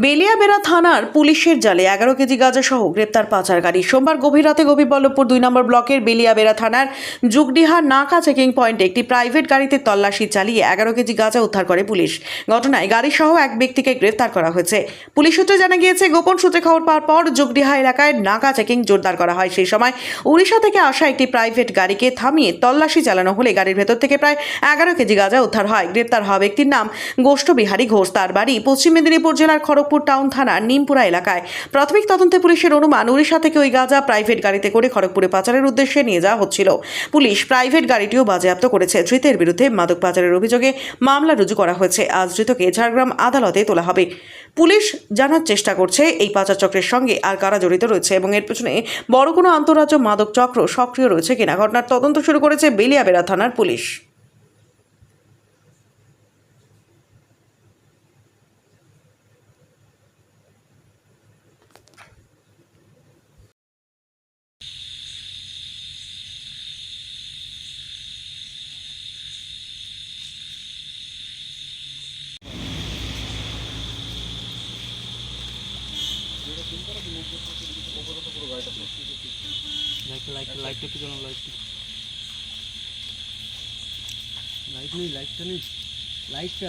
বেলিয়াবেড়া থানার পুলিশের জালে 11 কেজি গাঁজা সহ গ্রেপ্তার পাচারকারী। সোমবার গভীর রাতে গোপীবল্লভপুর 2 নম্বর ব্লকের বেলিয়াবেড়া থানার যুগডিহা নাকা চেকিং পয়েন্টে একটি প্রাইভেট গাড়িতে তল্লাশি চালিয়ে 11 কেজি গাঁজা উদ্ধার করে পুলিশ। ঘটনায় গাড়ি সহ এক ব্যক্তিকে গ্রেপ্তার করা হয়েছে। পুলিশ সূত্রে জানা গিয়েছে, গোপন সূত্রে খবর পাওয়ার পর যুগডিহা এলাকায় নাকা চেকিং জোরদার করা হয়। সেই সময় উড়িষ্যা থেকে আসা একটি প্রাইভেট গাড়িকে থামিয়ে তল্লাশি চালানো হলে গাড়ির ভেতর থেকে প্রায় 11 কেজি গাঁজা উদ্ধার হয়। গ্রেপ্তার হওয়া ব্যক্তির নাম গোষ্ঠ বিহারী ঘোষ। তার বাড়ি পশ্চিম মেদিনীপুর জেলার খড়গপুর টাউন থানার নিমপুরা এলাকায়। প্রাথমিক তদন্তে পুলিশের অনুমান, উড়িষ্যা থেকে ওই গাঁজা প্রাইভেট গাড়িতে করে খড়গপুরে পাচারের উদ্দেশ্যে নিয়ে যাওয়া হচ্ছিল। পুলিশ প্রাইভেট গাড়িটিও বাজেয়াপ্ত করেছে। ধৃতের বিরুদ্ধে মাদক পাচারের অভিযোগে মামলা রুজু করা হয়েছে। আজ ধৃতকে ঝাড়গ্রাম আদালতে তোলা হবে। পুলিশ জানার চেষ্টা করছে এই পাচার চক্রের সঙ্গে আর কারা জড়িত রয়েছে এবং এর পেছনে বড় কোনো আন্তঃরাজ্য মাদক চক্র সক্রিয় রয়েছে কিনা। ঘটনার তদন্ত শুরু করেছে বেলিয়াবেড়া থানার পুলিশ। লাইটটা কি জানো? লাইটটা নেই, লাইটটা